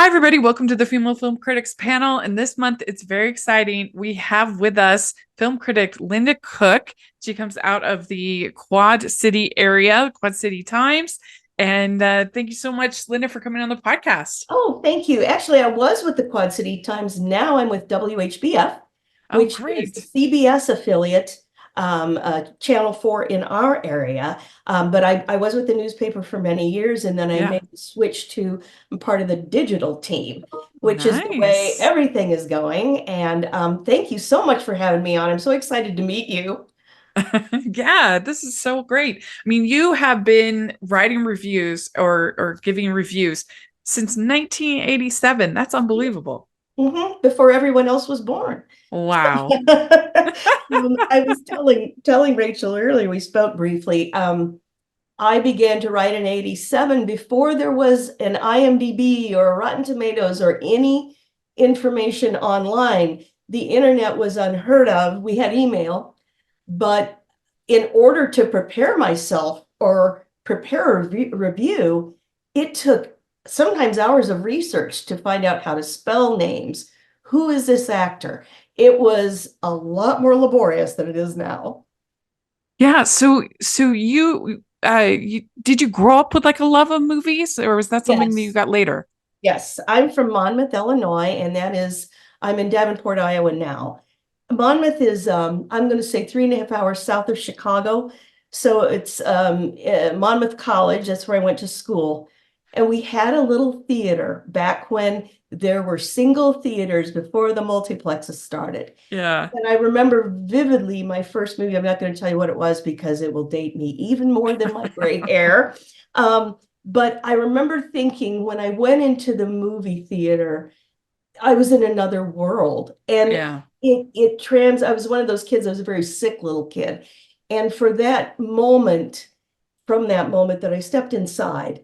Hi, everybody. Welcome to the Female Film Critics panel. And this month, it's very exciting. We have with us film critic Linda Cook. She comes out of the Quad City area, Quad City Times. And thank you so much, Linda, for coming on the podcast. Oh, thank you. Actually, I was with the Quad City Times. Now I'm with WHBF, Oh, which is the great. CBS affiliate, Channel 4 in our area. But I was with the newspaper for many years, and then I Yeah. made the switch to part of the digital team, which is the way Nice. everything is going. And thank you so much for having me on. I'm so excited to meet you. Yeah, this is so great. I mean, you have been writing reviews or giving reviews since 1987. That's unbelievable. Before everyone else was born. Wow. I was telling Rachel earlier, we spoke briefly. I began to write in 87 before there was an IMDb or Rotten Tomatoes or any information online. The internet was unheard of. We had email, but in order to prepare myself or prepare a review, it took sometimes hours of research to find out how to spell names. Who is this actor? It was a lot more laborious than it is now. Yeah, so you did you grow up with like a love of movies, or was that something that you Yes. got later? Yes, I'm from Monmouth, Illinois, and I'm in Davenport, Iowa now. Monmouth is, I'm going to say 3.5 hours south of Chicago. So it's Monmouth College. That's where I went to school. And we had a little theater back when there were single theaters before the multiplexes started. Yeah. And I remember vividly my first movie. I'm not going to tell you what it was because it will date me even more than my gray hair. Um, but I remember thinking when I went into the movie theater, I was in another world. And Yeah. I was one of those kids, I was a very sick little kid. And for that moment, from that moment that I stepped inside,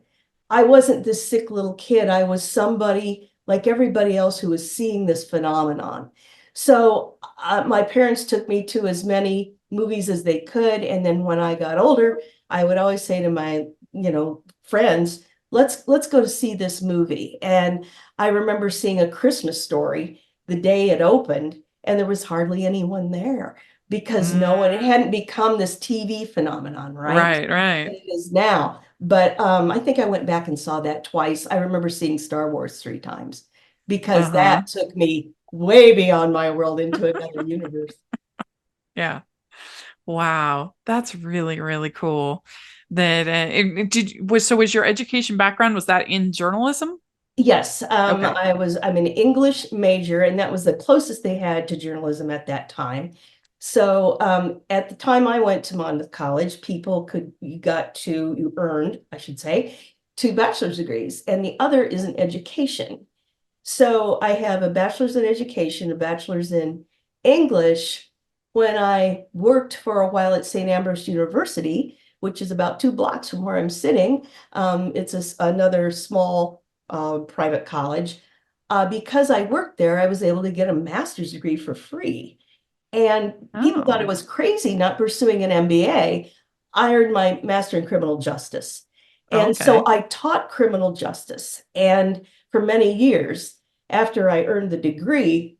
I wasn't this sick little kid. I was somebody like everybody else who was seeing this phenomenon. So my parents took me to as many movies as they could. And then when I got older, I would always say to my, friends, let's go to see this movie. And I remember seeing A Christmas Story the day it opened, and there was hardly anyone there because it Mm, hadn't become this TV phenomenon, right? right, right. It is now. But I think I went back and saw that twice. I remember seeing Star Wars 3 times because Uh-huh. that took me way beyond my world into another universe. Yeah. Wow. That's really, really cool. That was your education background, was that in journalism? Yes, Okay. I'm an English major, and that was the closest they had to journalism at that time. So at the time I went to Monmouth College, you earned, I should say, 2 bachelor's degrees, and the other is in education. So I have a bachelor's in education, a bachelor's in English. When I worked for a while at St. Ambrose University, which is about 2 blocks from where I'm sitting, another small private college. Because I worked there, I was able to get a master's degree for free. And people thought it Oh, was crazy not pursuing an MBA. I earned my master in criminal justice. And so okay. I taught criminal justice. And for many years after I earned the degree.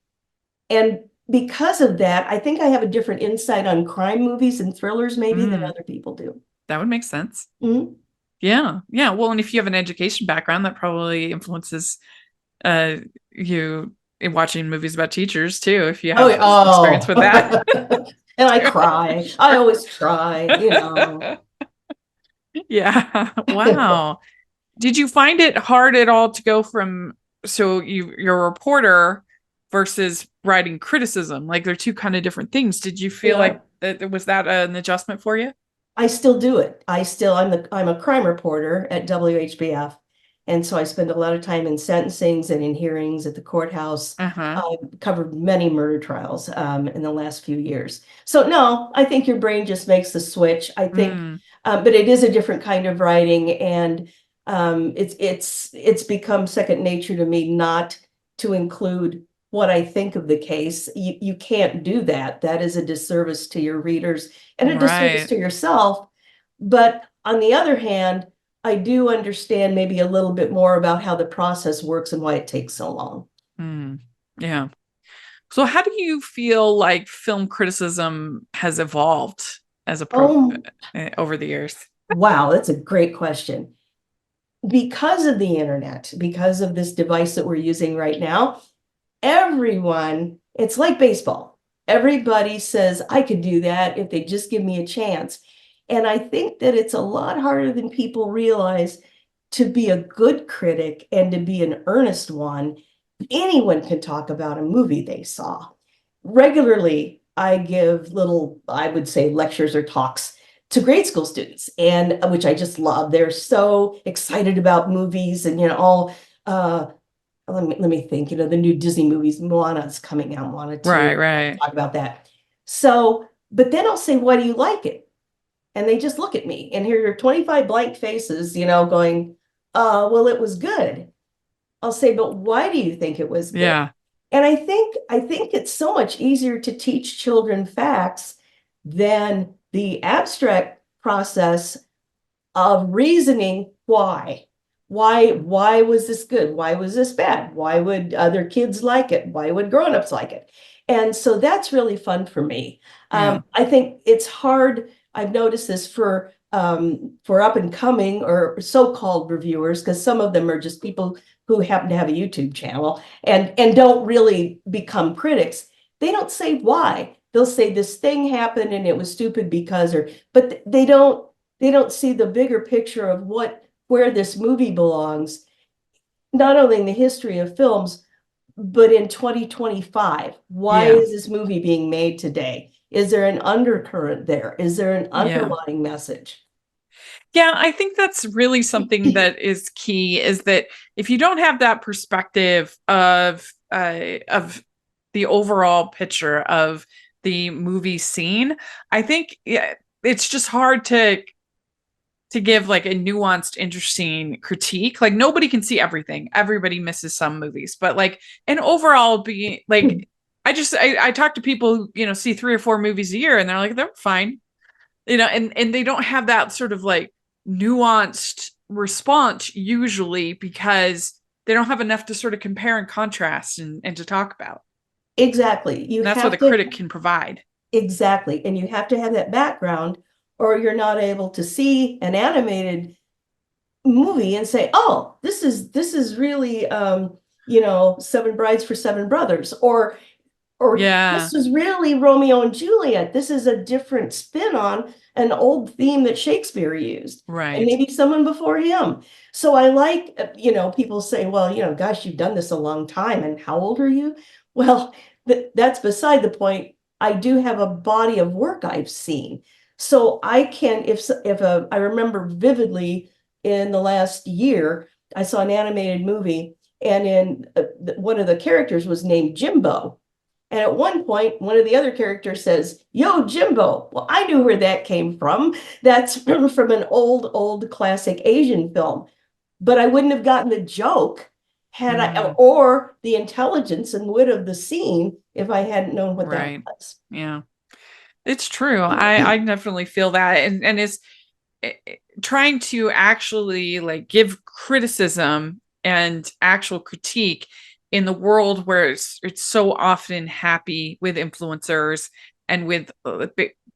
And because of that, I think I have a different insight on crime movies and thrillers maybe than Mm, other people do. that would make sense. Mhm. Yeah. Yeah. Well, and if you have an education background, that probably influences uh you in watching movies about teachers too, if you Oh, have experience with that. and I cry. I always try. Yeah. Wow. Did you find it hard at all to go from you're a reporter versus writing criticism? Like they're two kind of different things. Did you They feel like are. that was that an adjustment for you? I still do it. I'm a crime reporter at WHBF. And so I spend a lot of time in sentencings and in hearings at the courthouse. Uh-huh. I've covered many murder trials in the last few years. So no, I think your brain just makes the switch. I think, Mm, but it is a different kind of writing, and it's become second nature to me not to include what I think of the case. You can't do that. That is a disservice to your readers and a disservice right. to yourself. But on the other hand, I do understand maybe a little bit more about how the process works and why it takes so long. Mm, yeah. So how do you feel like film criticism has evolved as a Oh, over the years? wow, that's a great question. Because of the internet, because of this device that we're using right now, everyone, it's like baseball. Everybody says, I could do that if they just give me a chance. And I think that it's a lot harder than people realize to be a good critic and to be an earnest one. Anyone can talk about a movie they saw. Regularly, I give little, I would say, lectures or talks to grade school students, and which I just love. They're so excited about movies and, all let me think, the new Disney movies, Moana's coming out, Moana 2, Right, right. talk about that. So, but then I'll say, why do you like it? And they just look at me and here are 25 blank faces, going, well, it was good. I'll say, but why do you think it was good? Yeah, And I think it's so much easier to teach children facts than the abstract process of reasoning why. Why was this good? Why was this bad? Why would other kids like it? Why would grown-ups like it? And so that's really fun for me. yeah, I think it's hard. I've noticed this for up and coming or so-called reviewers, because some of them are just people who happen to have a YouTube channel and don't really become critics. They don't say why. They'll say this thing happened and it was stupid because, but they don't see the bigger picture of where this movie belongs, not only in the history of films, but in 2025. Why yeah, is this movie being made today? Is there an undercurrent there? Is there an yeah. underlying message? Yeah, I think that's really something that is key is that if you don't have that perspective of the overall picture of the movie scene, I think yeah, it's just hard to give like a nuanced, interesting critique. Like nobody can see everything. Everybody misses some movies, but like an overall being like I talk to people who, see 3 or 4 movies a year and they're like, they're fine. And they don't have that sort of like nuanced response usually because they don't have enough to sort of compare and contrast and to talk about. Exactly. You And that's what have the to, critic can provide. exactly. And you have to have that background, or you're not able to see an animated movie and say, oh, this is really Seven Brides for Seven Brothers, or Yeah, this is really Romeo and Juliet. This is a different spin on an old theme that Shakespeare used, and right. maybe someone before him. So I like, people say, well, gosh, you've done this a long time, and how old are you? Well, that's beside the point. I do have a body of work I've seen. So I can, I remember vividly in the last year, I saw an animated movie, and in one of the characters was named Jimbo. And at one point, one of the other characters says, Yo, Jimbo. Well, I knew where that came from. That's from an old classic Asian film. But I wouldn't have gotten the joke had I, Mm, or the intelligence and wit of the scene if I hadn't known what that right. was. Yeah. It's true. I definitely feel that. And it's trying to actually like give criticism and actual critique in the world where it's so often happy with influencers and with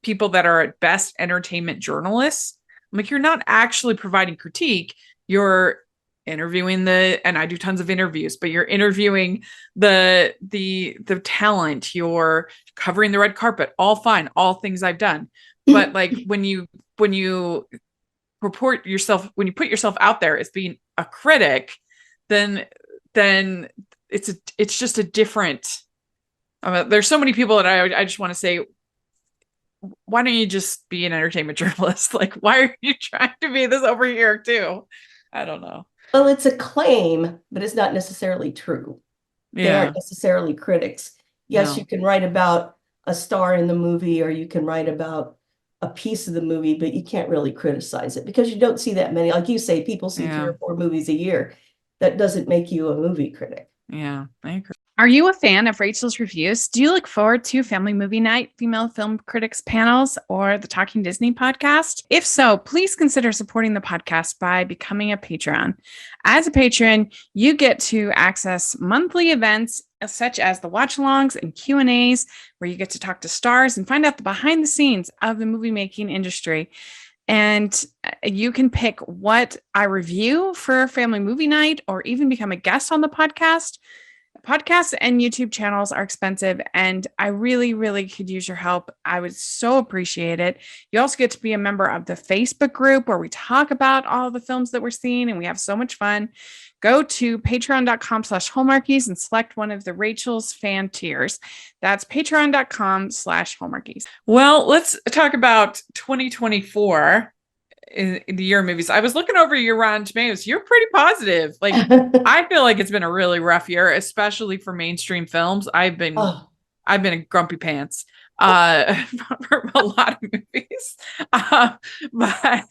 people that are at best entertainment journalists. Like you're not actually providing critique, you're interviewing and I do tons of interviews, but you're interviewing the talent, you're covering the red carpet, all fine, all things I've done. But like when you when you put yourself out there as being a critic, then then it's just a different. There's so many people that I just want to say, why don't you just be an entertainment journalist? Like, why are you trying to be this over here too? I don't know. Well, it's a claim, but it's not necessarily true. They Yeah, aren't necessarily critics. Yes, you no, can write about a star in the movie or you can write about a piece of the movie, but you can't really criticize it because you don't see that many. Like you say, people see three yeah, or four movies a year. That doesn't make you a movie critic. yeah. I agree. Are you a fan of Rachel's reviews? Do you look forward to Family Movie Night, Female Film Critics panels, or the Talking Disney podcast? If so, please consider supporting the podcast by becoming a patron. As a patron, you get to access monthly events such as the watch-alongs and Q&As, where you get to talk to stars and find out the behind the scenes of the movie making industry. And you can pick what I review for Family Movie Night or even become a guest on the podcast. Podcasts and YouTube channels are expensive, and I really, really could use your help. I would so appreciate it. You also get to be a member of the Facebook group where we talk about all the films that we're seeing, and we have so much fun. Go to patreon.com/hallmarkies and select one of the Rachel's fan tiers. That's patreon.com/hallmarkies. Well, let's talk about 2024 in the year of movies. I was looking over your Rotten Tomatoes. You're pretty positive. Like, I feel like it's been a really rough year, especially for mainstream films. I've been a grumpy pants for a lot of movies. But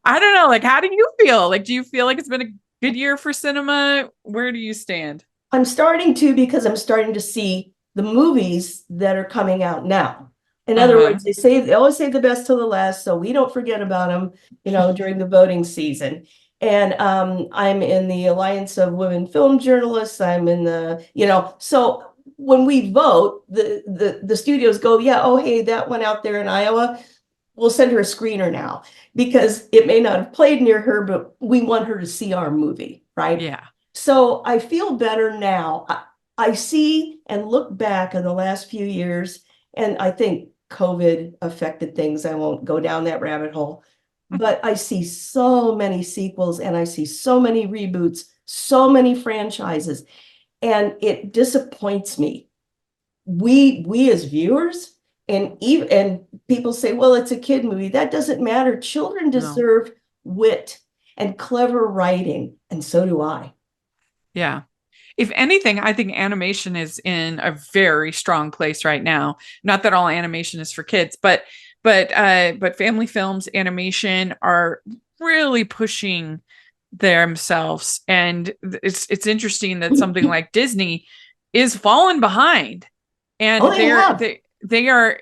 I don't know, like, how do you feel? Like, do you feel like it's been a good year for cinema? Where do you stand? I'm starting to, because I'm starting to see the movies that are coming out now. In other words, they always save the best till the last, so we don't forget about them, during the voting season. And I'm in the Alliance of Women Film Journalists. I'm in the, so when we vote, the studios go, yeah, oh, hey, that one out there in Iowa, we'll send her a screener now, because it may not have played near her, but we want her to see our movie, right? Yeah. So I feel better now. I see and look back in the last few years, and I think COVID affected things. I won't go down that rabbit hole, but I see so many sequels and I see so many reboots, so many franchises, and it disappoints me. We as viewers, and people say, well, it's a kid movie. That doesn't matter. Children deserve wit and clever writing, and so do I. Yeah. If anything, I think animation is in a very strong place right now. Not that all animation is for kids, but family films, animation are really pushing themselves. And it's interesting that something like Disney is falling behind, and they're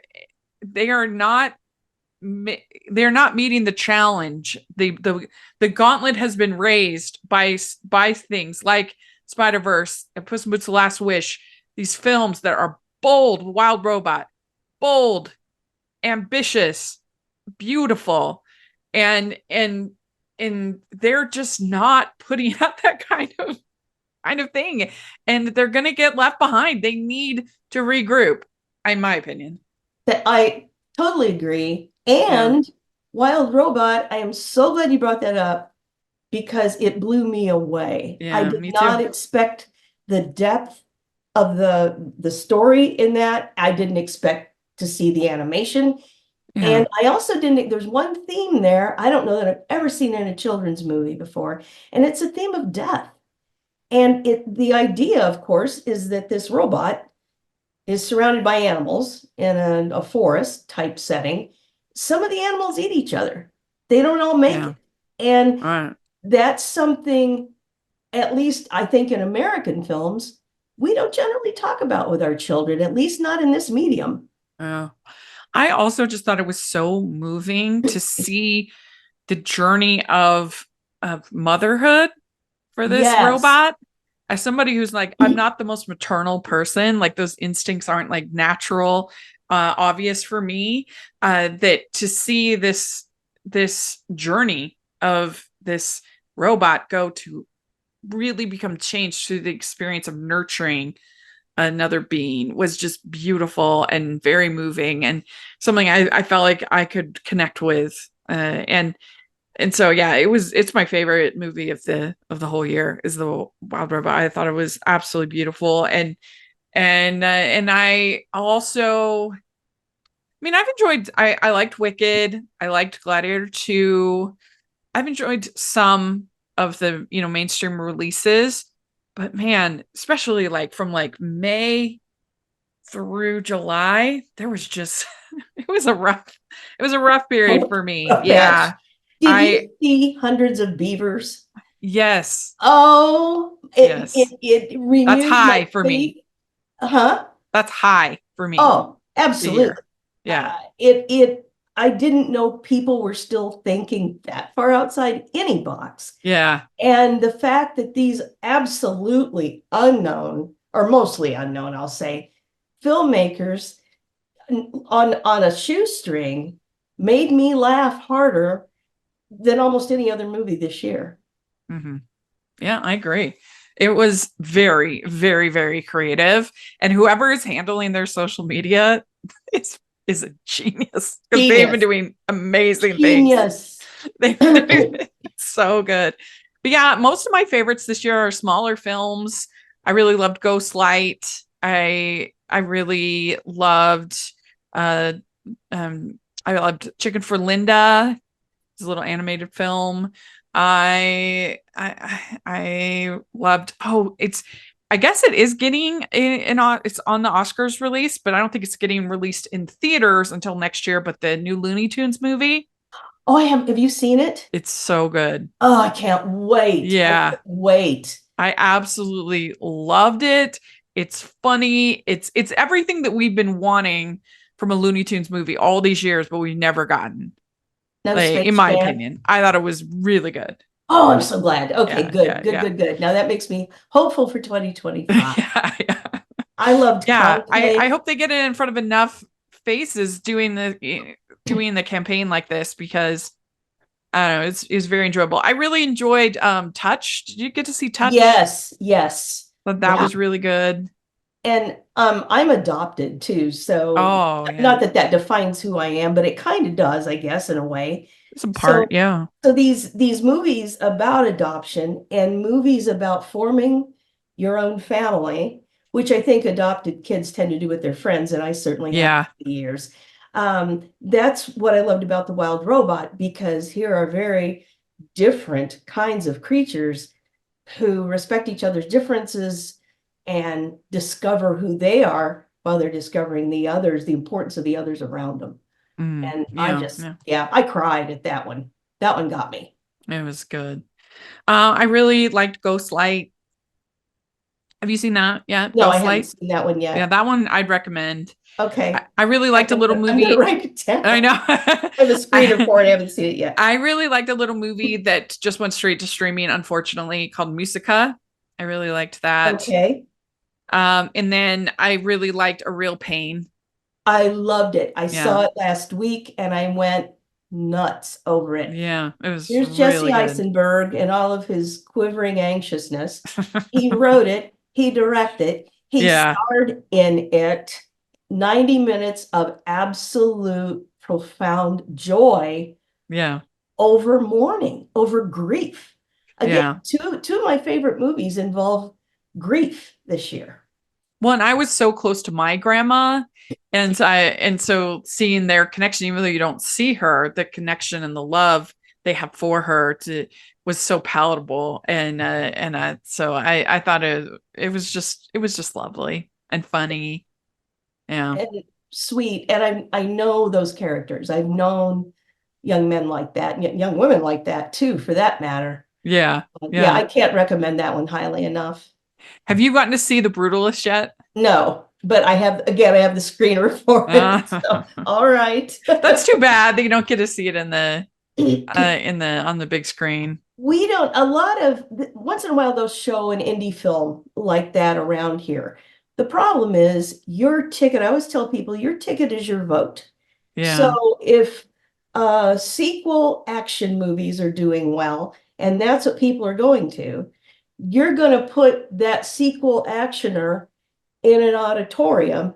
not meeting the challenge. The gauntlet has been raised by things like Spider-Verse and Puss in Boots: The Last Wish. These films that are bold, Wild Robot, bold, ambitious, beautiful, and they're just not putting out that kind of thing, and they're gonna get left behind. They need to regroup, in my opinion. That I totally agree. And Wild Robot, I am so glad you brought that up, because it blew me away. Yeah, I did not expect the depth of the story in that. I didn't expect to see the animation. Yeah. And I also didn't, there's one theme there I don't know that I've ever seen in a children's movie before, and it's a theme of death. And the idea, of course, is that this robot is surrounded by animals in a forest type setting. Some of the animals eat each other. They don't all make it. And that's something, at least I think in American films, we don't generally talk about with our children, at least not in this medium. I also just thought it was so moving to see the journey of motherhood for this robot. As somebody who's like, I'm not the most maternal person, like those instincts aren't like natural, obvious for me, that to see this journey of this robot go to really become changed through the experience of nurturing another being was just beautiful and very moving, and something I felt like I could connect with, and so yeah, it's my favorite movie of the whole year is the Wild Robot. I thought it was absolutely beautiful, and I also, I mean, I liked Wicked, I liked Gladiator 2. I've enjoyed some of the mainstream releases, but man, especially like from like May through July, there was just it was a rough period for me. Yeah. Did you see Hundreds of Beavers? Yes. Oh, yes. It renewed That's high for me. Huh? That's high for me. Oh, The year. absolutely. Yeah. I didn't know people were still thinking that far outside any box. Yeah. And the fact that these absolutely unknown, or mostly unknown, I'll say, filmmakers on a shoestring made me laugh harder than almost any other movie this year. Mm-hmm. Yeah, I agree. It was very, very, very creative. And whoever is handling their social media is a genius because they've been Genius. doing amazing things. Genius. They've been doing so good. But yeah, most of my favorites this year are smaller films. I really loved Ghost Light. I really loved uh I loved Chicken for Linda. It's a little animated film. I loved. Oh, it's. I guess it is getting it's on the Oscars release, but I don't think it's getting released in theaters until next year. But the new Looney Tunes movie, Oh, I have. Have you seen it? it's so good. Oh, I can't wait. I Yeah, can't wait. I absolutely loved it. It's funny. It's everything that we've been wanting from a Looney Tunes movie all these years, but we've never gotten. No Like, in Space my Jam. opinion, I thought it was really good. Oh, I'm so glad. Okay, Yeah, good, yeah, good, yeah. good, good. Now that makes me hopeful for 2025. Yeah, yeah. I loved Yeah, Conte. I hope they get it in front of enough faces doing the campaign like this because I don't know, it's very enjoyable. I really enjoyed Touch. Did you get to see Touch? Yes, yes. But that Yeah. was really good. And I'm adopted too, so Oh, not yeah. that defines who I am, but it kind of does, I guess, in a way. Some So part, yeah. so these movies about adoption and movies about forming your own family, which I think adopted kids tend to do with their friends, and I certainly have Yeah. for years. That's what I loved about The Wild Robot, because here are very different kinds of creatures who respect each other's differences and discover who they are while they're discovering the others, the importance of the others around them. And I Yeah, just, yeah. I cried at that one. That one got me. It was good. I really liked Ghost Light. Have you seen that? Yeah, No, I Ghost haven't Light. seen that one Yeah, yet. that one I'd recommend. Okay. I really liked a little I'm gonna movie. write it down. I know. I have a screener for it. I haven't seen it yet. I really liked a little movie that just went straight to streaming, unfortunately, called Musica. I really liked that. Okay. And then I really liked A Real Pain. I loved it. I Yeah. saw it last week and I went nuts over it. Yeah, it was Here's really Jesse good. Eisenberg and all of his quivering anxiousness. He wrote it, he directed it, he Yeah. starred in it. 90 minutes of absolute profound joy Yeah. over mourning, over grief. Again, Yeah. two of my favorite movies involve grief this year. Well, and I was so close to my grandma, and so seeing their connection, even though you don't see her, the connection and the love they have for her was so palatable, and so I thought it was just lovely and funny. Yeah. And sweet. And I know those characters. I've known young men like that, and young women like that too, for that matter. Yeah. Yeah, I can't recommend that one highly enough. Have you gotten to see The Brutalist yet? No, but I have the screener for it. So, all right. That's too bad that you don't get to see it on the big screen. We don't, once in a while they'll show an indie film like that around here. The problem is your ticket, I always tell people, your ticket is your vote. Yeah. So if sequel action movies are doing well, and that's what people are going to, you're going to put that sequel actioner in an auditorium.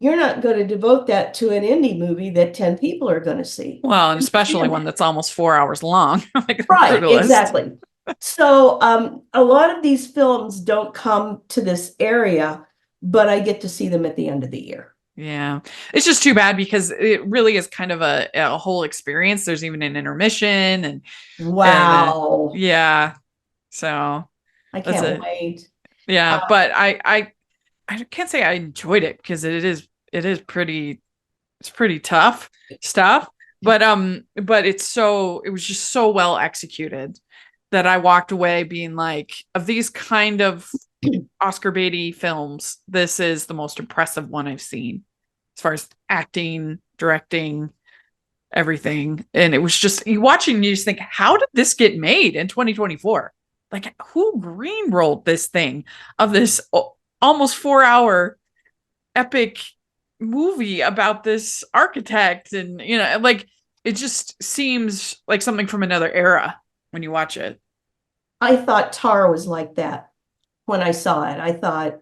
You're not going to devote that to an indie movie that 10 people are going to see. Well, and especially one that's almost 4 hours long. Like right, exactly. So a lot of these films don't come to this area, but I get to see them at the end of the year. Yeah. It's just too bad because it really is kind of a whole experience. There's even an intermission and wow. Yeah. So I can't wait. Yeah, but I can't say I enjoyed it because it's pretty tough stuff. But it was just so well executed that I walked away being like, of these kind of Oscar Beatty films, this is the most impressive one I've seen as far as acting, directing, everything. And it was just you watching, you just think, how did this get made in 2024? Like, who greenrolled this thing of this almost 4 hour epic movie about this architect? And, like, it just seems like something from another era when you watch it. I thought Tar was like that when I saw it. I thought,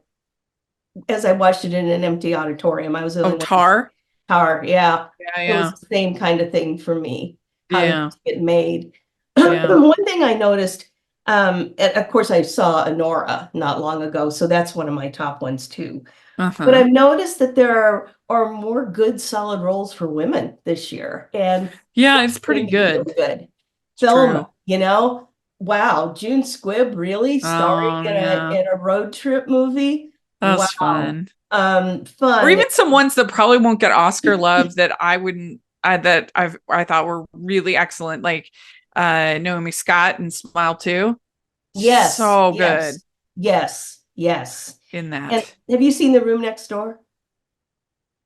as I watched it in an empty auditorium, I was the only Oh, one. Tar? Tar, yeah. Yeah, It yeah. was the same kind of thing for me. How did Yeah. it get made? Yeah. One thing I noticed, and of course I saw Honora not long ago, so that's one of my top ones too. But Uh-huh. I've noticed that there are more good solid roles for women this year, and Yeah, it's pretty made me feel good. good. It's Thelma, true. wow, June Squibb really starring Oh, in yeah. a road trip movie. That was Wow. fun. Or Fun. even some ones that probably won't get Oscar love that I wouldn't that I thought were really excellent, like Naomi Scott and Smile 2. Yes, So good yes, yes, yes. in And that. have you seen The Room Next Door?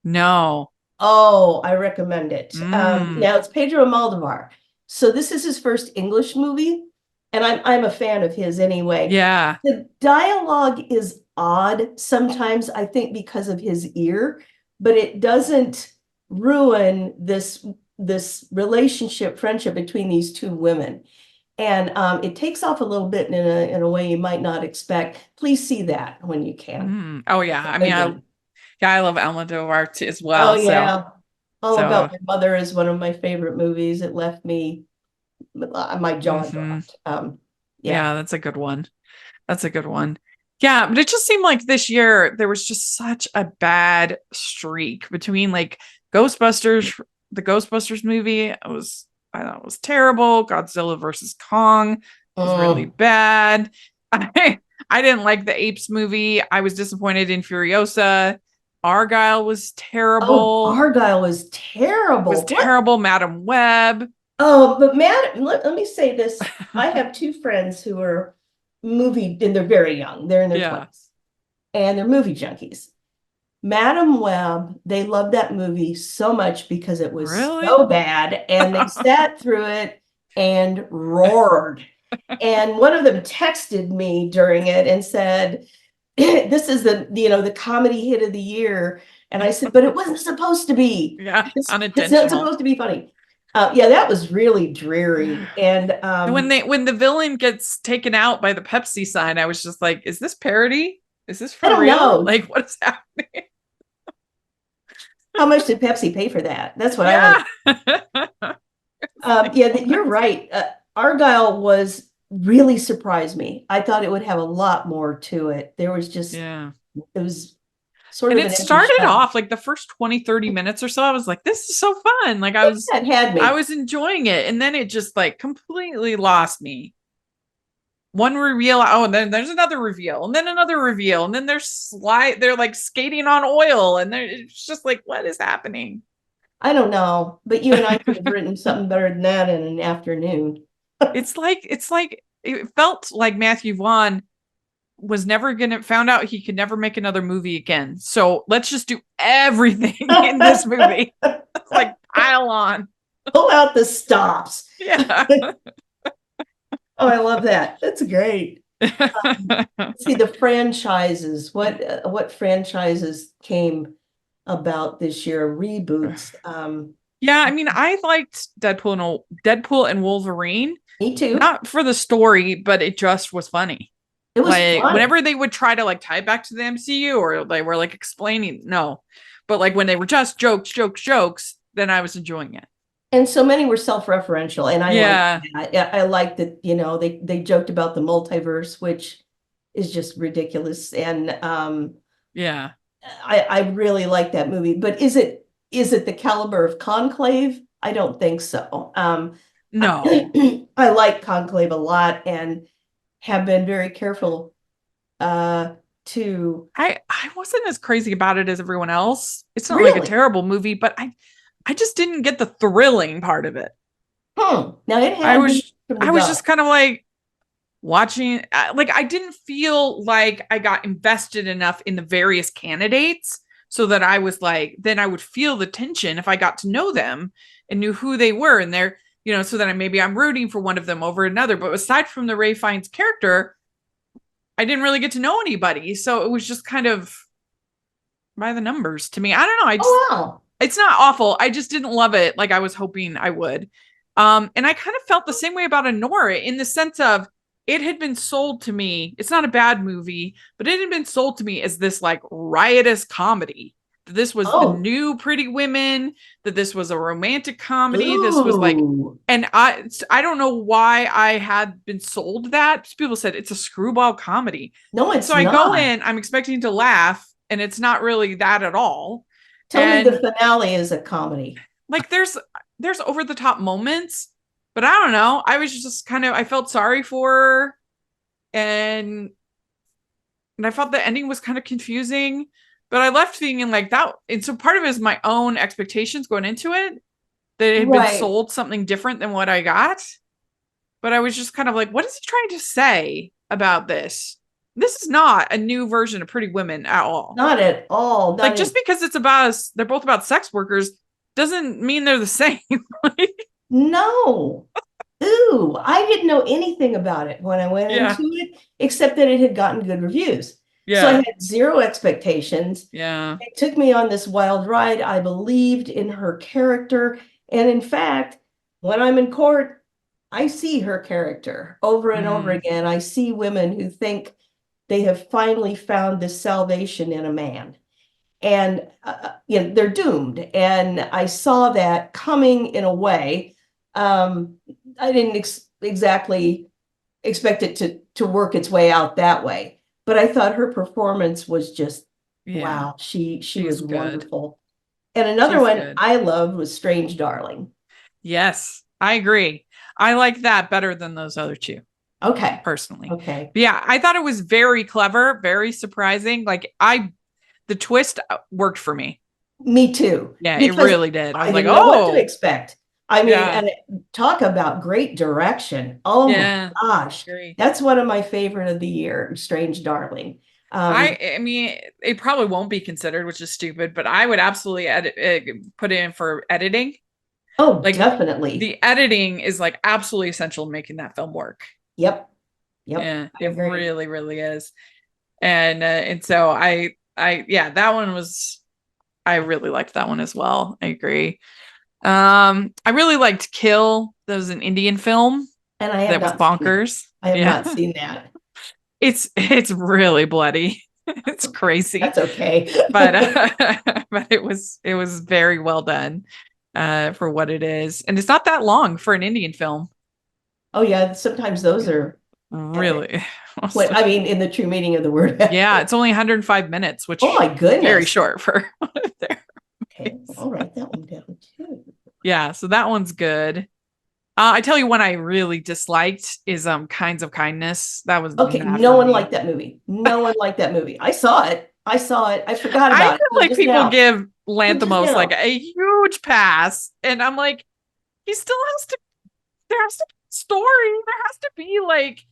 No. Oh, I recommend it. Mm. Now it's Pedro Almodovar. So this is his first English movie, and I'm a fan of his anyway. Yeah. The dialogue is odd sometimes, I think, because of his ear, but it doesn't ruin this relationship, friendship between these two women. And it takes off a little bit in a way you might not expect. Please see that when you can. Mm. Oh yeah. I mean, Good one. I love Almodovar too, as Oh well. yeah. All So About My Mother is one of my favorite movies. It left me my jaw mhm. dropped. Yeah. Yeah, that's a good one. That's a good one. Yeah, but it just seemed like this year there was just such a bad streak between like Ghostbusters, the Ghostbusters movie. I thought it was terrible. Godzilla versus Kong was really Mm. bad. I didn't like the Apes movie. I was disappointed in Furiosa. Argyle was Oh, terrible. Argyle was Was terrible. What? terrible. Madam Web. Oh, but Matt, let me say this. I have two friends who are and they're very young. They're in their Yeah. 20s. And they're movie junkies. Madam Web, they loved that movie so much because it was Really? so bad, and they sat through it and roared. And one of them texted me during it and said, "This is the comedy hit of the year." And I said, "But it wasn't supposed to be. Yeah, It's not unintentional. supposed to be funny." Yeah, that was really dreary. And And when the villain gets taken out by the Pepsi sign, I was just like, is this parody? Is this I for don't real? know. Like, what is happening? How much did Pepsi pay for that? That's what I want. Yeah. Yeah, you're right. Argyle was really surprised me. I thought it would have a lot more to it. There was just, Yeah. it was sort And of it an empty started shell. off like the first 20, 30 minutes or so. I was like, this is so fun. Like It had I me. was enjoying it. And then it just like completely lost me. One reveal. Oh, and then there's another reveal, and then another reveal, and then they're like skating on oil, and it's just like, what is happening? I don't know, but you and I could have written something better than that in an afternoon. It's like it felt like Matthew Vaughn was never gonna found out he could never make another movie again. So let's just do everything in this movie. Like pile on. Pull out the stops. Yeah. Oh, I love that. That's great. See the franchises. What franchises came about this year? Reboots. Yeah, I mean, I liked Deadpool and Wolverine, Me too. not for the story, but it just was funny. It was Like fun. whenever they would try to like tie it back to the MCU or they were like explaining, no. But like when they were just jokes, then I was enjoying it. And so many were self-referential, and I Yeah. like that. I like that, they joked about the multiverse, which is just ridiculous. And Yeah. I really like that movie. But is it the caliber of Conclave? I don't think so. No. I like Conclave a lot and have been very careful to I wasn't as crazy about it as everyone else. It's not like a really. terrible movie, but I just didn't get the thrilling part of it. Now it I had me was from the I was gut. just kind of like, watching, like, I didn't feel like I got invested enough in the various candidates so that I was like, then I would feel the tension if I got to know them and knew who they were, and they're, so that I'm rooting for one of them over another. But aside from the Ray Fiennes character, I didn't really get to know anybody. So it was just kind of by the numbers to me. I don't know. Wow. It's not awful. I just didn't love it like I was hoping I would. And I kind of felt the same way about Honora, in the sense of, it had been sold to me. It's not a bad movie, but it had been sold to me as this like riotous comedy. That this was the new Pretty Women, that this was a romantic comedy. Ooh. This was like, and I don't know why I had been sold that. People said it's a screwball comedy. No, it's so not. I go in, I'm expecting to laugh, and it's not really that at all. Tell me the finale is a comedy. Like, there's over the top moments, but I don't know. I was just kind of, I felt sorry for her, and I felt the ending was kind of confusing, but I left feeling like that. And so part of it is my own expectations going into it, that it had been sold something different than what I got. But I was just kind of like, what is he trying to say about this? This is not a new version of Pretty Women at all. Not at all. Like, just because it's about us, they're both about sex workers, doesn't mean they're the same. No. Ooh, I didn't know anything about it when I went into it, except that it had gotten good reviews. Yeah. So I had zero expectations. Yeah. It took me on this wild ride. I believed in her character. And in fact, when I'm in court, I see her character over and over again. I see women who think they have finally found this salvation in a man. And they're doomed. And I saw that coming in a way. I didn't exactly expect it to work its way out that way, but I thought her performance was just wow. She was wonderful. And another one I loved was Strange Darling. Yes, I agree. I like that better than those other two. Okay, personally. Okay, but yeah, I thought it was very clever, very surprising. Like, the twist worked for me. Me too. Yeah, it really did. I was like, what to expect. I mean, and talk about great direction. Oh my gosh. That's one of my favorite of the year, Strange Darling. I mean, it probably won't be considered, which is stupid, but I would absolutely put it in for editing. Oh, like, definitely. The editing is like absolutely essential in making that film work. Yep. Yeah, it really, really is. And so that one was, I really liked that one as well. I agree. I really liked Kill. That was an Indian film, and that was bonkers. I have not seen that. It's really bloody. It's crazy. That's okay. but it was very well done for what it is, and it's not that long for an Indian film. Oh yeah, sometimes those are really. I mean, in the true meaning of the word. Yeah, it's only 105 minutes, which oh my goodness, very short for there. Okay, I'll write that one down too. Yeah, so that one's good. I tell you, one I really disliked is Kinds of Kindness. That was okay. No one liked that movie. No one liked that movie. I saw it. I forgot about it. I feel like people give Lanthimos like a huge pass, and I'm like, he still has to. There has to be a story. There has to be like,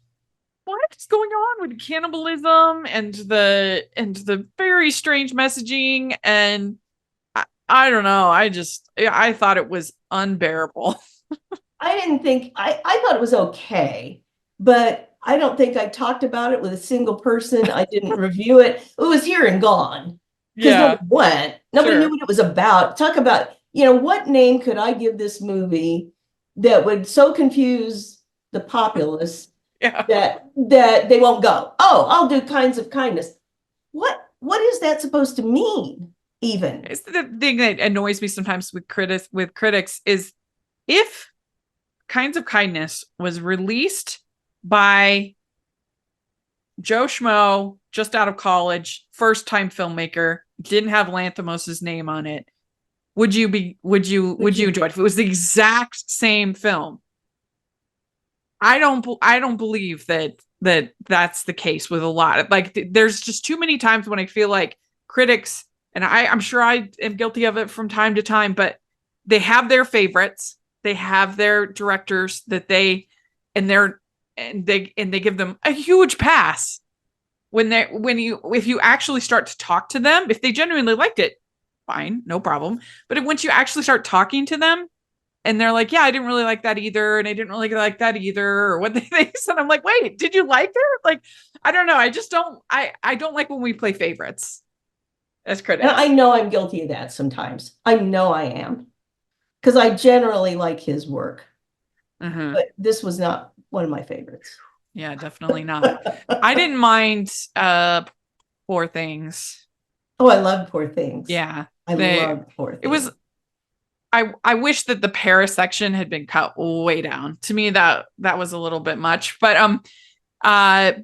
what is going on with cannibalism and the very strange messaging, and I don't know. I thought it was unbearable. I didn't think I thought it was okay, but I don't think I talked about it with a single person. I didn't review it. It was here and gone. Because nobody knew what it was about. Talk about, what name could I give this movie that would so confuse the populace that they won't go. Oh, I'll do Kinds of Kindness. What is that supposed to mean? Even it's the thing that annoys me sometimes with critics is, if Kinds of Kindness was released by Joe Schmo, just out of college, first time filmmaker, didn't have Lanthimos's name on it, would you enjoy it? If it was the exact same film, I don't believe that's the case with a lot of, like, there's just too many times when I feel like critics, and I'm sure I am guilty of it from time to time, but they have their favorites, they have their directors and they're and they give them a huge pass if you actually start to talk to them, if they genuinely liked it, fine, no problem. But once you actually start talking to them and they're like, yeah, I didn't really like that either, and I didn't really like that either, or what they said, I'm like, wait, did you like it? Like, I don't know. I just don't. I don't like when we play favorites as critics. And I know I'm guilty of that sometimes. I know I am, because I generally like his work, but this was not one of my favorites. Yeah, definitely not. I didn't mind Poor Things. Oh, I love Poor Things. Yeah. I love Poor Things. It was I wish that the Paris section had been cut way down. To me, that was a little bit much. But I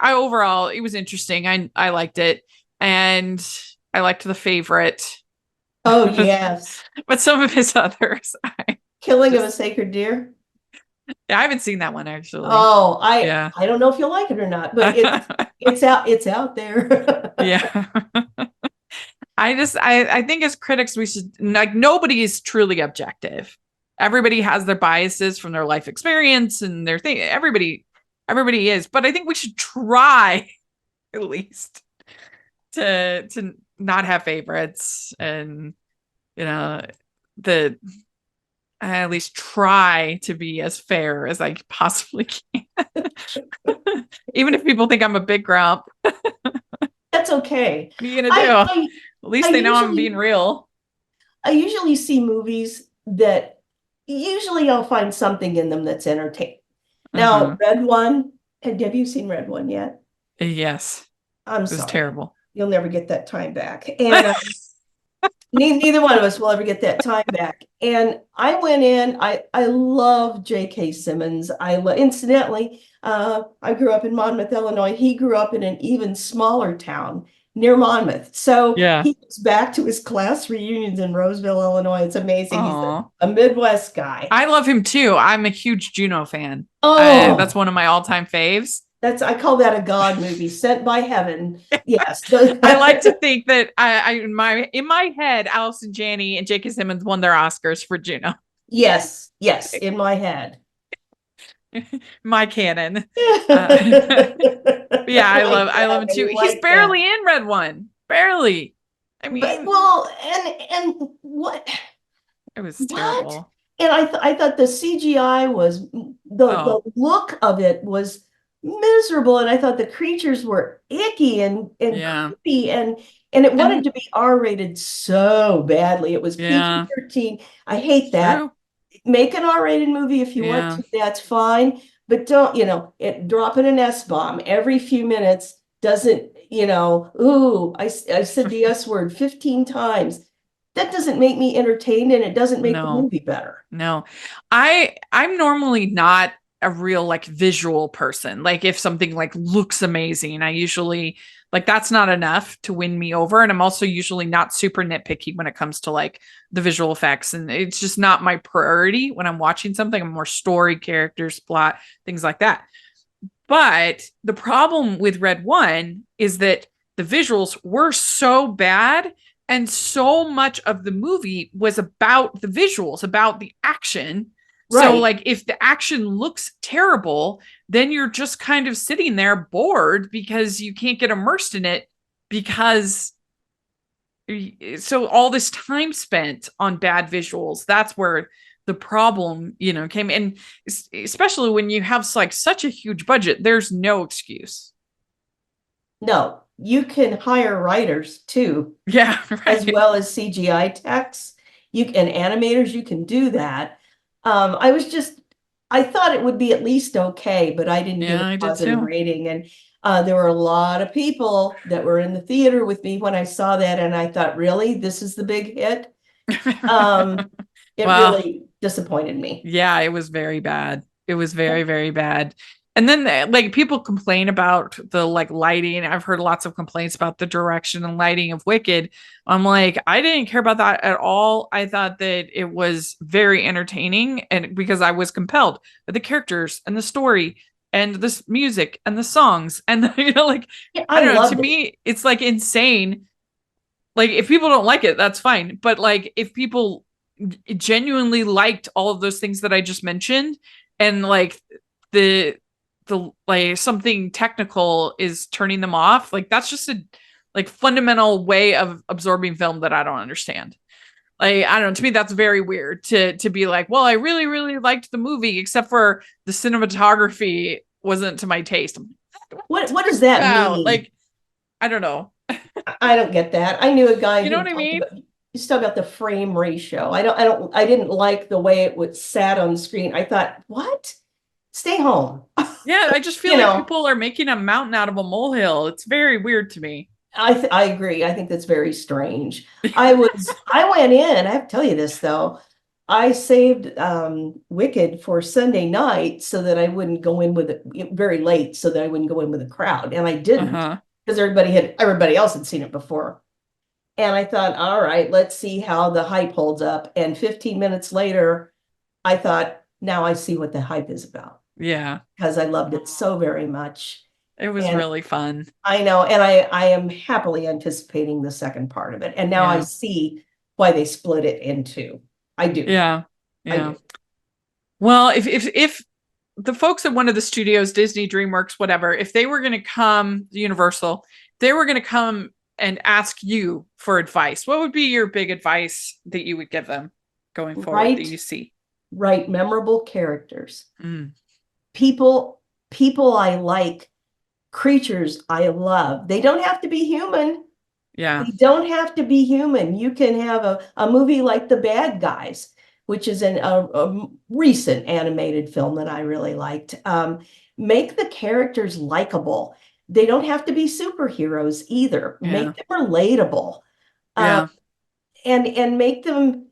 overall it was interesting. I liked it, and I liked the favorite. Oh yes. But some of his others, Killing of a Sacred Deer. I haven't seen that one actually. Oh, I don't know if you'll like it or not, but it's out there. Yeah. I think as critics, we should, like, nobody is truly objective. Everybody has their biases from their life experience and their thing. Everybody is, but I think we should try at least to not have favorites, and at least try to be as fair as I possibly can. Even if people think I'm a big grump. That's okay. What are you gonna do? At least they know I'm being real. I usually see movies that usually I'll find something in them that's entertaining. Now, Red One, have you seen Red One yet? Yes. I'm sorry. It was terrible. You'll never get that time back. And neither one of us will ever get that time back. And I went in, I love J.K. Simmons. Incidentally, I grew up in Monmouth, Illinois. He grew up in an even smaller town near Monmouth. So he goes back to his class reunions in Roseville, Illinois. It's amazing. Aww. He's a Midwest guy. I love him too. I'm a huge Juno fan. Oh, that's one of my all-time faves. I call that a God movie, sent by heaven. Yes. I like to think that in my head, Allison Janney and J.K. Simmons won their Oscars for Juno. Yes, in my head. My canon. Yeah, I love him too. He's barely in Red One. Barely. I mean, and what? It was terrible. And I thought the CGI was the look of it was miserable, and I thought the creatures were icky and creepy, and it wanted to be R-rated so badly. It was PG-13. I hate that. True. Make an R-rated movie if you want to, that's fine. But don't, dropping an S-bomb every few minutes doesn't, I said the S word 15 times. That doesn't make me entertained, and it doesn't make the movie better. No, I'm normally not a real visual person. Like if something looks amazing, I usually that's not enough to win me over. And I'm also usually not super nitpicky when it comes to the visual effects. And it's just not my priority when I'm watching something. I'm more story, characters, plot, things like that. But the problem with Red One is that the visuals were so bad, and so much of the movie was about the visuals, about the action. Right. So if the action looks terrible, then you're just kind of sitting there bored because you can't get immersed in it, because so all this time spent on bad visuals, that's where the problem, came in. Especially when you have such a huge budget, there's no excuse. No, you can hire writers too. Yeah, right. As well as CGI techs. And animators, you can do that. I thought it would be at least okay, but I didn't give a positive rating. And there were a lot of people that were in the theater with me when I saw that, and I thought, really, this is the big hit? It really disappointed me. Yeah, it was very bad. It was very, very bad. And then people complain about the lighting. I've heard lots of complaints about the direction and lighting of Wicked. I'm like, I didn't care about that at all. I thought that it was very entertaining, and because I was compelled by the characters and the story and this music and the songs and I don't know. To me, it's insane. If people don't like it, that's fine. But if people genuinely liked all of those things that I just mentioned, and the the like something technical is turning them off. Like that's just a like fundamental way of absorbing film that I don't understand. Like I don't know, to me that's very weird to be like, well, I really really liked the movie except for the cinematography wasn't to my taste. What does that mean? Like I don't know. I don't get that. I knew a guy You know who what I talked mean? about, you still got the frame ratio. I didn't like the way it was sat on screen. I thought, what? Stay home. Yeah, I just feel You like know, people are making a mountain out of a molehill. It's very weird to me. I agree. I think that's very strange. I went in, I have to tell you this though. I saved Wicked for Sunday night so that I wouldn't go in with it very late, so that I wouldn't go in with a crowd. And I didn't, Uh-huh. because everybody else had seen it before. And I thought, all right, let's see how the hype holds up. And 15 minutes later, I thought, now I see what the hype is about, Yeah. because I loved it so very much. It was And really fun. I know, and I am happily anticipating the second part of it. And now I Yeah. see why they split it in two. I do. Yeah. I Yeah. do. Well, if the folks at one of the studios, Disney, DreamWorks, whatever, if they were going to come, Universal, they were going to come and ask you for advice, what would be your big advice that you would give them going forward that you see? Write memorable characters. Mm, People I like, creatures I love. They don't have to be human. yeah. They don't have to be human. You can have a movie like The Bad Guys, which is a recent animated film that I really liked. Make the characters likable. They don't have to be superheroes either. Yeah. Make them relatable. Yeah. And make them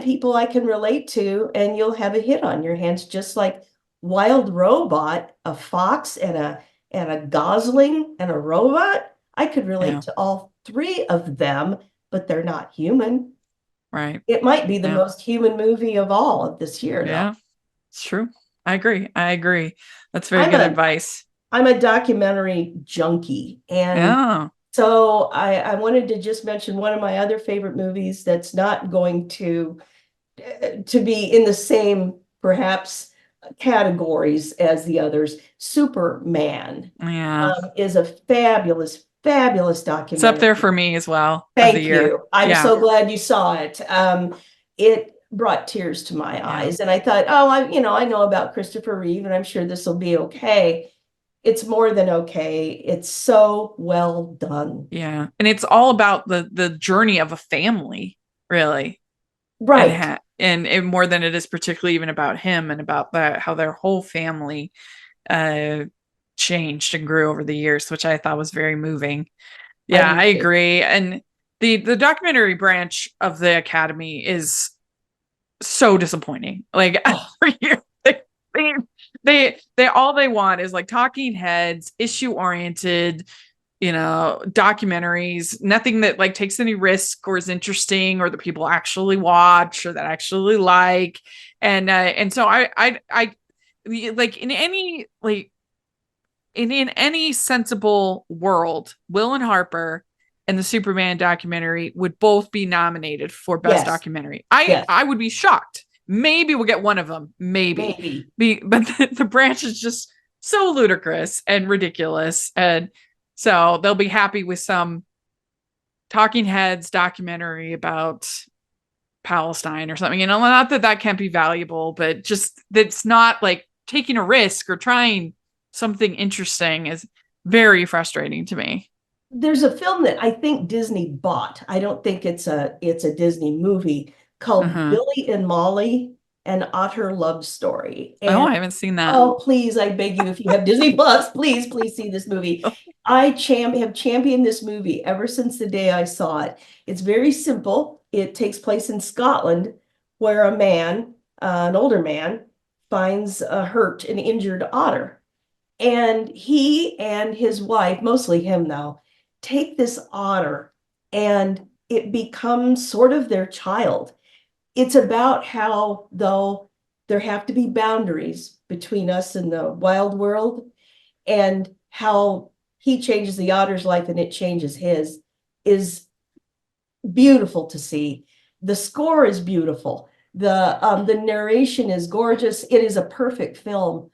people I can relate to, and you'll have a hit on your hands, just like Wild Robot, a fox and a gosling and a robot. I could relate Yeah. to all three of them, but they're not human. Right. It might be the Yeah. most human movie of all of this year, though. Yeah. It's true. I agree. That's very good advice. I'm a documentary junkie, and Yeah. so I wanted to just mention one of my other favorite movies that's not going to be in the same perhaps categories as the others. Superman Yeah. is a fabulous, fabulous It's up documentary. there for me as well. Of the Thank year. you. I'm Yeah. so glad you saw it. It brought tears to my eyes, and I thought, oh, I know about Christopher Reeve, and I'm sure this will be okay. It's more than okay. It's so well done. Yeah. And it's all about the journey of a family, really. Right. And more than it is particularly even about him and about that how their whole family changed and grew over the years, which I thought was very moving. Yeah, I agree. And the documentary branch of the Academy is so disappointing. Like every year they all they want is like talking heads, issue oriented, documentaries, nothing that like takes any risk or is interesting or that people actually watch or that actually like. And so I like in any sensible world, Will and Harper and the Superman documentary would both be nominated for best documentary. I would be shocked. Maybe we'll get one of them. Maybe. But the branch is just so ludicrous and ridiculous. And so they'll be happy with some talking heads documentary about Palestine or something. Not that can't be valuable, but just that's not like taking a risk or trying something interesting is very frustrating to me. There's a film that I think Disney bought. I don't think it's a Disney movie, called Billy and Molly, An Otter Love Story. And I haven't seen that. Oh, please, I beg you, if you have Disney Plus, please see this movie. I have championed this movie ever since the day I saw it. It's very simple. It takes place in Scotland, where a man, an older man, finds a hurt and injured otter. And he and his wife, mostly him though, take this otter and it becomes sort of their child. It's about how, though, there have to be boundaries between us and the wild world, and how he changes the otter's life and it changes his, is beautiful to see. The score is beautiful. The narration is gorgeous. It is a perfect film.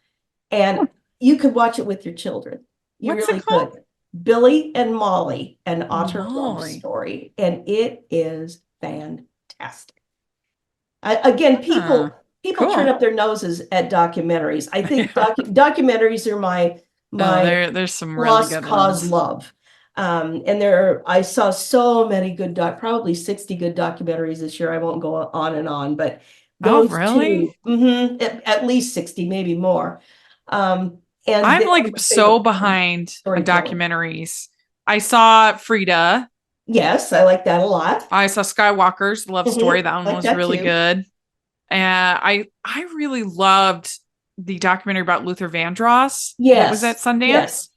And You could watch it with your children. You What's really it called? could. Billy and Molly, an otter love Molly. story, and it is fantastic. Again, Huh. people turn Cool. up their noses at documentaries. I think Yeah. documentaries are Oh, my there's some really lost good cause ones. love. And I saw so many good probably 60 good documentaries this year. I won't go on and on, but Oh, those really? two, at least 60, maybe more. And I'm they are like my so favorite behind on storytelling. documentaries. I saw Frida. Yes, I like that a lot. I saw Skywalker's Love Story. That one Like was that really too. good. And I really loved the documentary about Luther Vandross that was at Yes, Sundance. yes.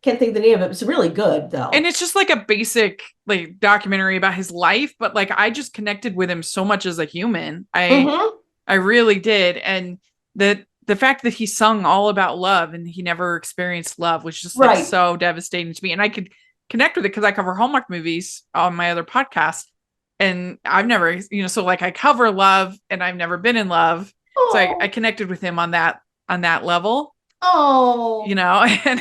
Can't think of the name of it. It was really good And though. it's just like a basic like documentary about his life, but like I just connected with him so much as a human. Hmm. I really did. And the fact that he sung all about love and he never experienced love was just like Right. so devastating to me. And I could connect with it because I cover Hallmark movies on my other podcast. And I've never, so like I cover love and I've never been in love. So I Oh, connected with him on that level, oh. and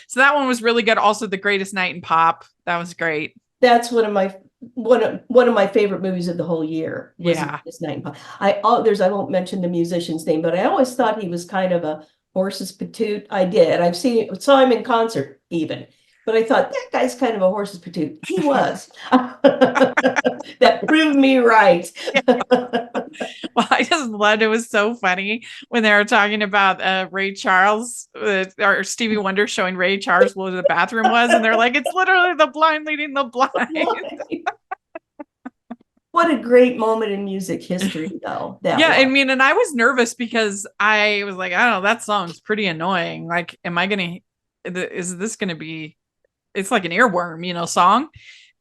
so that one was really good. Also, The Greatest Night in Pop. That was great. That's one of my favorite movies of the whole year was Yeah. this Night in Pop. I won't mention the musician's name, but I always thought he was kind of a horse's patoot. I did. Saw him in concert even, but I thought that guy's kind of a horse's patoot. He was. That proved me right. Well, I just loved it. It was so funny when they were talking about Ray Charles or Stevie Wonder showing Ray Charles where the bathroom was, and they're like, "It's literally the blind leading the blind." What a great moment in music history, though, that Yeah, I was. mean, and I was nervous because I was like, I don't know, that song's pretty annoying. Like, am I gonna? Is this gonna be? It's like an earworm, song.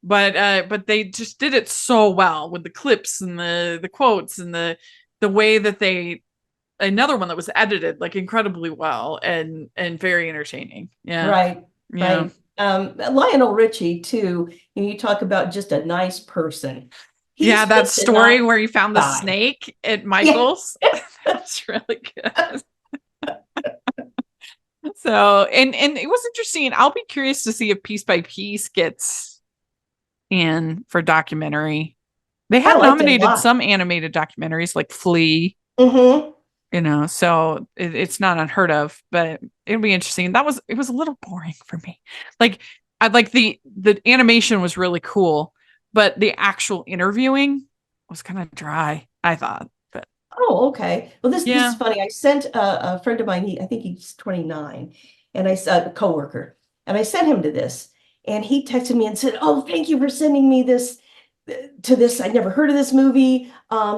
But they just did it so well with the clips and the quotes and the way that they another one that was edited like incredibly well and very entertaining. Yeah. Right, Yeah. right. Lionel Richie, too, you talk about just a nice person. Yeah, He's that just a nice story where you found the guy. snake at Yeah. Michael's. That's really good. So and it was interesting. I'll be curious to see if Piece by Piece gets in for documentary. They I had liked it a nominated lot. some animated documentaries like Flea, Hmm. so it's not unheard of, but it'll be interesting. It was a little boring for me. Like I like the animation was really cool, but the actual interviewing was kind of dry, I thought. But Oh, okay. Well, this is yeah. funny. I sent a friend of mine, I think he's 29, and a coworker, and I sent him to this, and he texted me and said, "Oh, thank you for sending me this. I never heard of this movie.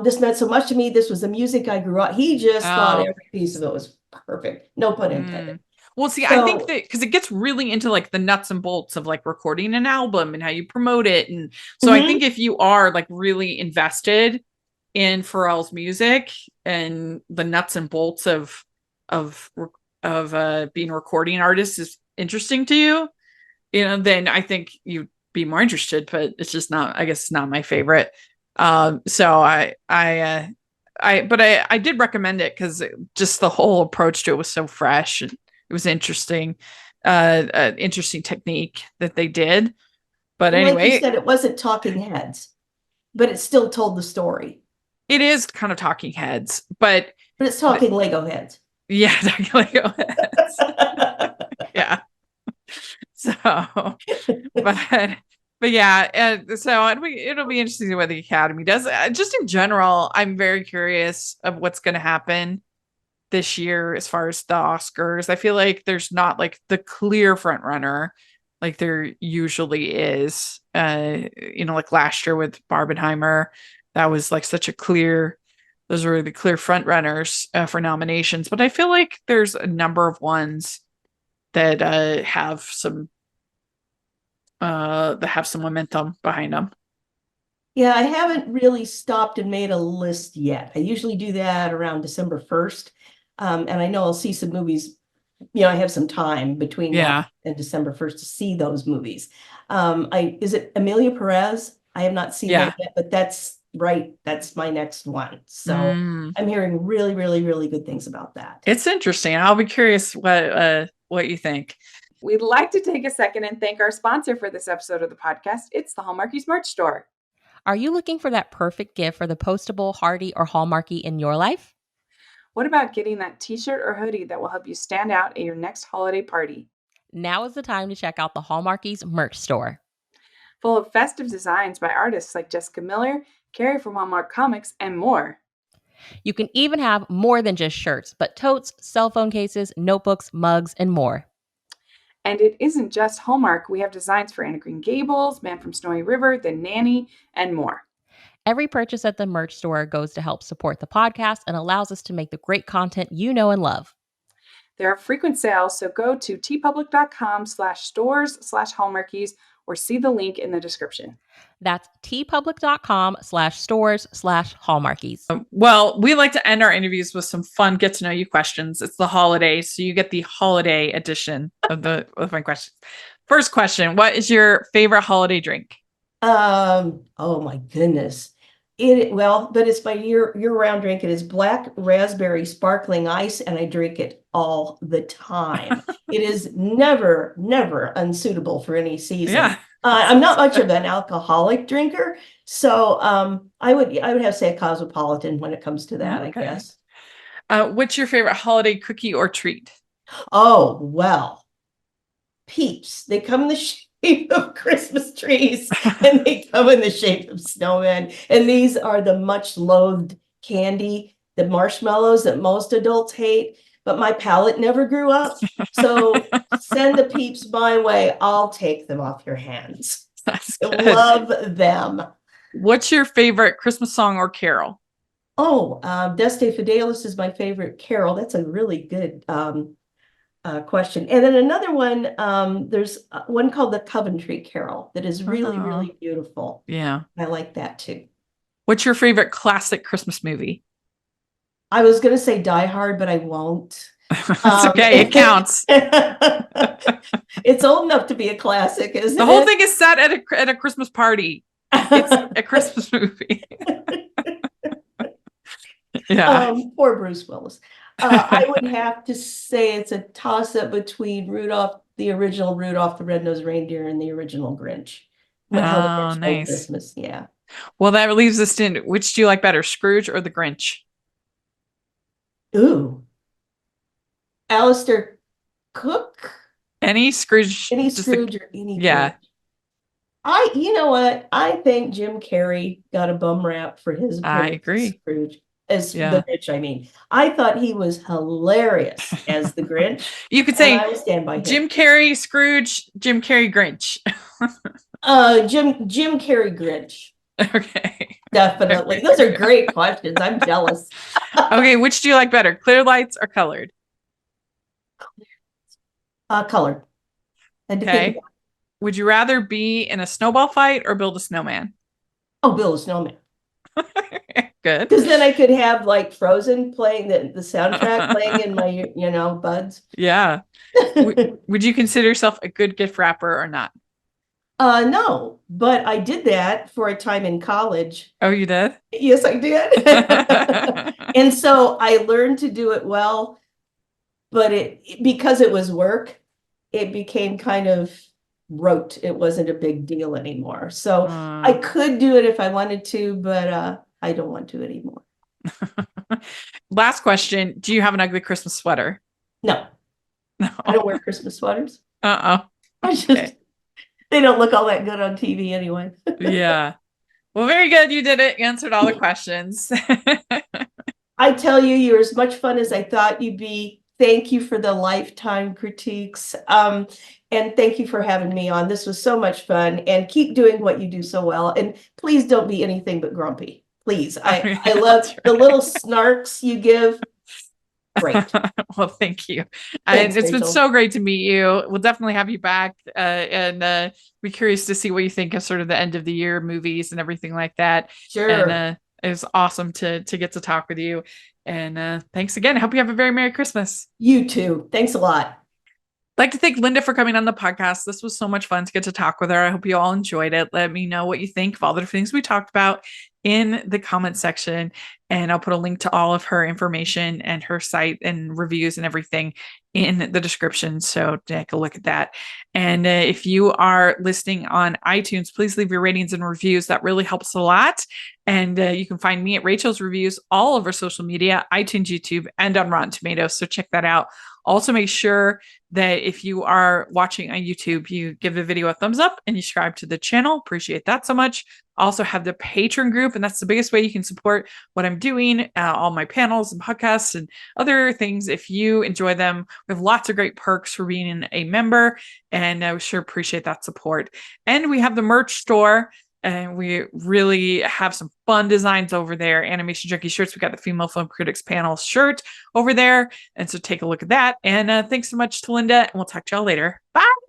This meant so much to me. This was the music I grew up." He just thought Oh. every piece of it was perfect. No pun intended. Mm. Well, see, I think So, that because it gets really into like the nuts and bolts of like recording an album and how you promote it. And so I think mhm, if you are like really invested in Pharrell's music and the nuts and bolts of being a recording artist is interesting to you, then I think you'd be more interested, but it's just not, I guess it's not my favorite. So I did recommend it because just the whole approach to it was so fresh and it was interesting, interesting technique that they did. But and like you anyway, said, it wasn't talking heads, but it still told the story. it is kind of talking heads, but But it's talking Lego heads. yeah, Lego heads. Yeah. So, but yeah, so it'll be interesting to see what the Academy does. Just in general, I'm very curious of what's going to happen this year as far as the Oscars. I feel like there's not like the clear front runner like there usually is. Like last year with Barbenheimer, that was like such a clear. Those were the clear front runners for nominations. But I feel like there's a number of ones that have some momentum behind them. Yeah, I haven't really stopped and made a list yet. I usually do that around December 1st. And I know I'll see some movies, I have some time between now Yeah, and December 1st to see those movies. Is it Amelia Perez? I have not seen yeah, that yet, but that's right, that's my next one. So Mm, I'm hearing really, really, really good things about that. it's interesting. I'll be curious what you think. We'd like to take a second and thank our sponsor for this episode of the podcast. It's the Hallmarkies merch store. Are you looking for that perfect gift for the postable, hardy, or Hallmarky in your life? What about getting that t-shirt or hoodie that will help you stand out at your next holiday party? Now is the time to check out the Hallmarkies merch store. Full of festive designs by artists like Jessica Miller, Carrie from Hallmark Comics, and more. You can even have more than just shirts, but totes, cell phone cases, notebooks, mugs, and more. And it isn't just Hallmark. We have designs for Anna Green Gables, Man from Snowy River, The Nanny, and more. Every purchase at the merch store goes to help support the podcast and allows us to make the great content you know and love. There are frequent sales, so go to tpublic.com/stores/hallmarkies or see the link in the description. That's tpublic.com/stores/hallmarkies. Well, we like to end our interviews with some fun get to know you questions. It's the holidays, so you get the holiday edition of my questions. First question: what is your favorite holiday drink? Oh my goodness. But it's my year-round drink. It is black raspberry sparkling ice, and I drink it all the time. It is never, never unsuitable for any season. Yeah. I'm not much of an alcoholic drinker, so I would have to say a cosmopolitan when it comes to that, Okay. I guess. What's your favorite holiday cookie or treat? Oh, well, Peeps. They come in the shape of Christmas trees and they come in the shape of snowmen. And these are the much loathed candy, the marshmallows that most adults hate. But my palate never grew up. So send the Peeps my way. I'll take them off your hands. That's I good. love them. What's your favorite Christmas song or carol? Oh, Deste Fidelis is my favorite carol. That's a really good question. And then another one, there's one called the Coventry Carol that is really, Oh. really beautiful. Yeah. I like that too. What's your favorite classic Christmas movie? I was going to say Die Hard, but I won't. It's okay. It counts. It's old enough to be a classic, isn't The it? whole thing is set at a Christmas party. It's a Christmas movie. Yeah. Poor Bruce Willis. I would have to say it's a toss-up between the original Rudolph the Red-Nosed Reindeer and the original Grinch. How the Grinch Stole Nice. Christmas, yeah. Well, that leaves us in which do you like better, Scrooge or the Grinch? Ooh. Alistair Cook? Any Scrooge? Any just the- Scrooge or any yeah. Grinch? You know what? I think Jim Carrey got a bum rap for his I appearance as agree. Scrooge. As Yeah. the Grinch, I mean. I thought he was hilarious as the Grinch. You could and say I will stand by him. Jim Carrey, Scrooge, Jim Carrey, Grinch. Jim Carrey Grinch. Okay. Definitely. Those are great questions. I'm jealous. Okay, which do you like better, clear lights or colored? Colored. And to think Okay. about, Would you rather be in a snowball fight or build a snowman? build a snowman. Good. Because then I could have like Frozen playing the soundtrack playing in my, buds. Yeah. Would you consider yourself a good gift wrapper or not? No, but I did that for a time in college. Oh, you did? Yes, I did. And so I learned to do it well, but because it was work, it became kind of rote. It wasn't a big deal anymore. So I could do it if I wanted to, but I don't want to anymore. Last question. Do you have an ugly Christmas sweater? No, No. I don't wear Christmas sweaters. Uh-oh. I just Okay. they don't look all that good on TV anyway. Yeah. Well, very good. You did it. You answered all the questions. I tell you, you're as much fun as I thought you'd be. Thank you for the lifetime critiques. And thank you for having me on. This was so much fun. And keep doing what you do so well. And please don't be anything but grumpy. Please. I love the little snarks you give. Great. Well, thank you. Thanks, And it's been Rachel. so great to meet you. We'll definitely have you back and be curious to see what you think of sort of the end of the year movies and everything like that. Sure. And it was awesome to get to talk with you. And thanks again. I hope you have a very Merry Christmas. You too. Thanks a lot. I'd like to thank Linda for coming on the podcast. This was so much fun to get to talk with her. I hope you all enjoyed it. Let me know what you think of all the things we talked about in the comment section, and I'll put a link to all of her information and her site and reviews and everything in the description. So take a look at that. And if you are listening on iTunes, please leave your ratings and reviews. That really helps a lot. And you can find me at Rachel's Reviews all over social media, iTunes, YouTube, and on Rotten Tomatoes. So check that out. Also, make sure that if you are watching on YouTube, you give the video a thumbs up and you subscribe to the channel. Appreciate that so much. Also have the Patreon group, and that's the biggest way you can support what I'm doing, all my panels and podcasts and other things. If you enjoy them, we have lots of great perks for being a member, and I sure appreciate that support. And we have the merch store, and we really have some fun designs over there. Animation Junkie shirts. We got the Female Film Critics Panel shirt over there. And so take a look at that. And thanks so much to Linda, and we'll talk to y'all later. Bye.